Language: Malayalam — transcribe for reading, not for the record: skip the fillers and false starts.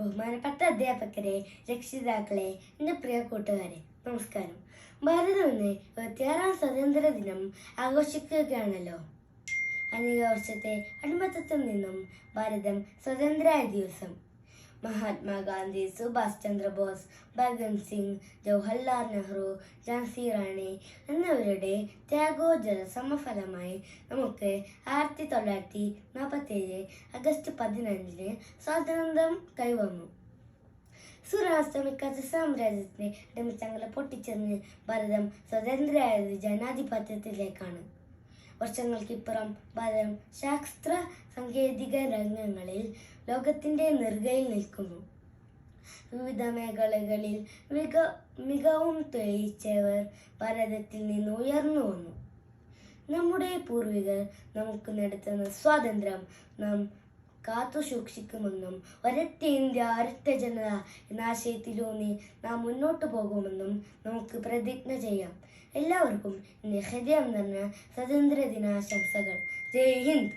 ബഹുമാനപ്പെട്ട അധ്യാപകരെ, രക്ഷിതാക്കളെ, എൻ്റെ പ്രിയ കൂട്ടുകാരെ, നമസ്കാരം. ഭാരതം ഇന്ന് 26ാം സ്വാതന്ത്ര്യ ദിനം ആഘോഷിക്കുകയാണല്ലോ. അനേക വർഷത്തെ അടിമത്തത്തിൽ നിന്നും ഭാരതം സ്വതന്ത്രമായ ദിവസം. മഹാത്മാഗാന്ധി, സുഭാഷ് ചന്ദ്രബോസ്, ഭഗത് സിംഗ്, ജവഹർലാൽ നെഹ്റു, ഝാൻസി റാണി എന്നിവരുടെ ത്യാഗോജ്വല സമഫലമായി നമുക്ക് 1947 ആഗസ്റ്റ് 15 സ്വാതന്ത്ര്യം കൈവന്നു. സൂര്യാസ്തമിക്കാത്ത സാമ്രാജ്യത്തിന്റെ അടിമത്തങ്ങളെ പൊട്ടിച്ചെറിഞ്ഞ് ഭാരതം സ്വതന്ത്രയായത് ജനാധിപത്യത്തിലേക്കാണ്. വർഷങ്ങൾക്കിപ്പുറം ഭാരതം ശാസ്ത്ര സാങ്കേതിക രംഗങ്ങളിൽ ലോകത്തിന്റെ നെറുകയിൽ നിൽക്കുന്നു. വിവിധ മേഖലകളിൽ മികവും തെളിയിച്ചവർ ഭാരതത്തിൽ നിന്ന് ഉയർന്നു വന്നു. നമ്മുടെ പൂർവികർ നമുക്ക് നേടുന്ന സ്വാതന്ത്ര്യം നാം കാത്തു സൂക്ഷിക്കുമെന്നും ഒരൊറ്റ ഇന്ത്യ ഒരൊറ്റ ജനത എന്ന ആശയത്തിലൂന്നി നാം മുന്നോട്ട് പോകുമെന്നും നമുക്ക് പ്രതിജ്ഞ ചെയ്യാം. എല്ലാവർക്കും എൻ്റെ ഹൃദയം നിറഞ്ഞ സ്വാതന്ത്ര്യ ദിനാശംസകൾ. ജയ് ഹിന്ദ്.